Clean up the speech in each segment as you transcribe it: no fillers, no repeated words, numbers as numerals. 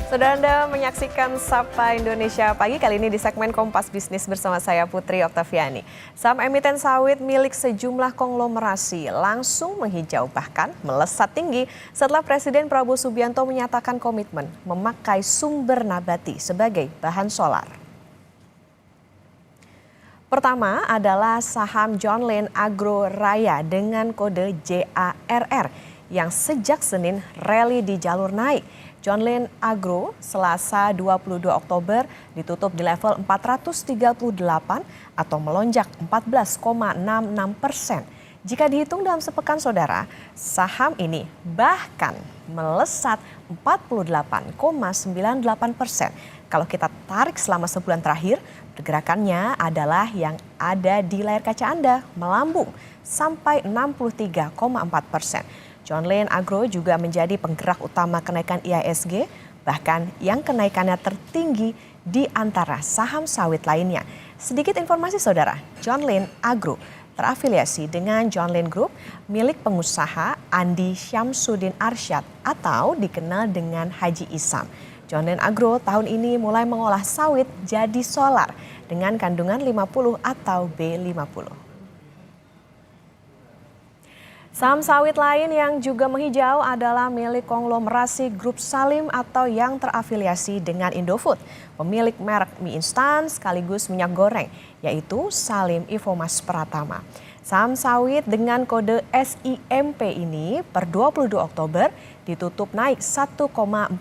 Saudara Anda menyaksikan Sapa Indonesia Pagi kali ini di segmen Kompas Bisnis bersama saya Putri Oktaviani. Saham emiten sawit milik sejumlah konglomerasi langsung menghijau bahkan melesat tinggi setelah Presiden Prabowo Subianto menyatakan komitmen memakai sumber nabati sebagai bahan solar. Pertama adalah saham John Lynn Agro Raya dengan kode JARR yang sejak Senin rally di jalur naik. John Lynn Agro Selasa 22 Oktober ditutup di level 438 atau melonjak 14,66%. Jika dihitung dalam sepekan saudara, saham ini bahkan melesat 48,98%. Kalau kita tarik selama sebulan terakhir, pergerakannya adalah yang ada di layar kaca Anda melambung sampai 63,4%. John Lynn Agro juga menjadi penggerak utama kenaikan IHSG, bahkan yang kenaikannya tertinggi di antara saham sawit lainnya. Sedikit informasi saudara, John Lynn Agro terafiliasi dengan John Lynn Group milik pengusaha Andi Syamsuddin Arsyad atau dikenal dengan Haji Isam. John Lynn Agro tahun ini mulai mengolah sawit jadi solar dengan kandungan 50 atau B50. Saham sawit lain yang juga menghijau adalah milik konglomerasi Grup Salim atau yang terafiliasi dengan Indofood, pemilik merek mie instan sekaligus minyak goreng, yaitu Salim Infomas Pratama. Saham sawit dengan kode SIMP ini per 22 Oktober ditutup naik 1,44%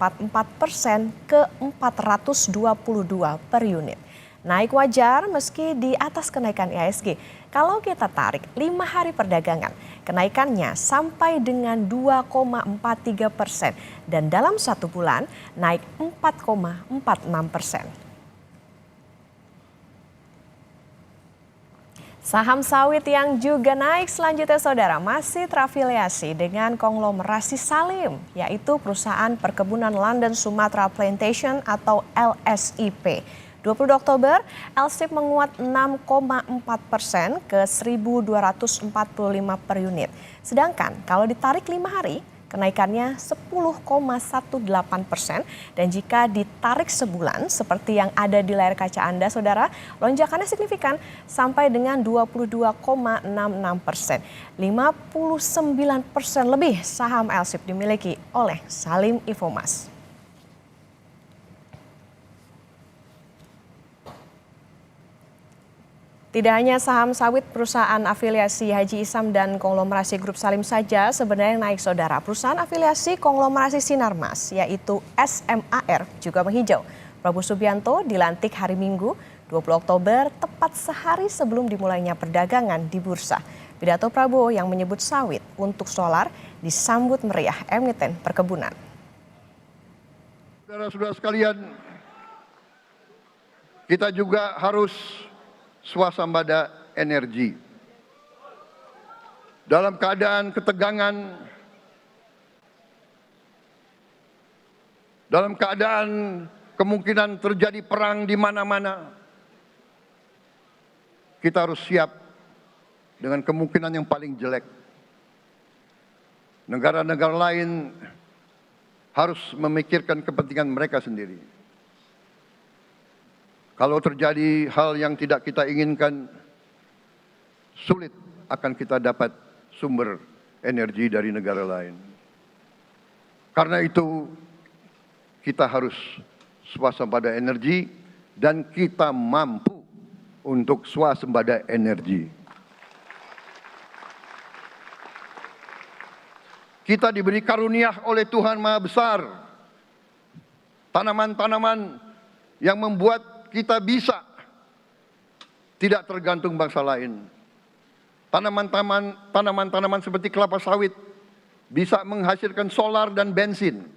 ke 422 per unit. Naik wajar meski di atas kenaikan IHSG. Kalau kita tarik 5 hari perdagangan, kenaikannya sampai dengan 2,43% dan dalam 1 bulan naik 4,46%. Saham sawit yang juga naik selanjutnya saudara masih terafiliasi dengan konglomerasi Salim, yaitu perusahaan perkebunan London Sumatra Plantation atau LSIP. 22 Oktober, LSIP menguat 6,4% ke 1.245 per unit. Sedangkan kalau ditarik 5 hari, kenaikannya 10,18% dan jika ditarik sebulan seperti yang ada di layar kaca Anda saudara, lonjakannya signifikan sampai dengan 22,66%. 59% lebih saham LSIP dimiliki oleh Salim Infomas. Tidak hanya saham sawit perusahaan afiliasi Haji Isam dan konglomerasi Grup Salim saja sebenarnya naik saudara. Perusahaan afiliasi konglomerasi Sinarmas yaitu SMAR juga menghijau. Prabowo Subianto dilantik hari Minggu 20 Oktober tepat sehari sebelum dimulainya perdagangan di bursa. Pidato Prabowo yang menyebut sawit untuk solar disambut meriah emiten perkebunan. Saudara-saudara sekalian, kita juga harus swasembada energi. Dalam keadaan ketegangan, dalam keadaan kemungkinan terjadi perang di mana-mana, kita harus siap dengan kemungkinan yang paling jelek. Negara-negara lain harus memikirkan kepentingan mereka sendiri. Kalau terjadi hal yang tidak kita inginkan, sulit akan kita dapat sumber energi dari negara lain. Karena itu, kita harus swasembada energi dan kita mampu untuk swasembada energi. Kita diberi karunia oleh Tuhan Maha Besar, tanaman-tanaman yang membuat kita bisa tidak tergantung bangsa lain. Tanaman-tanaman seperti kelapa sawit bisa menghasilkan solar dan bensin.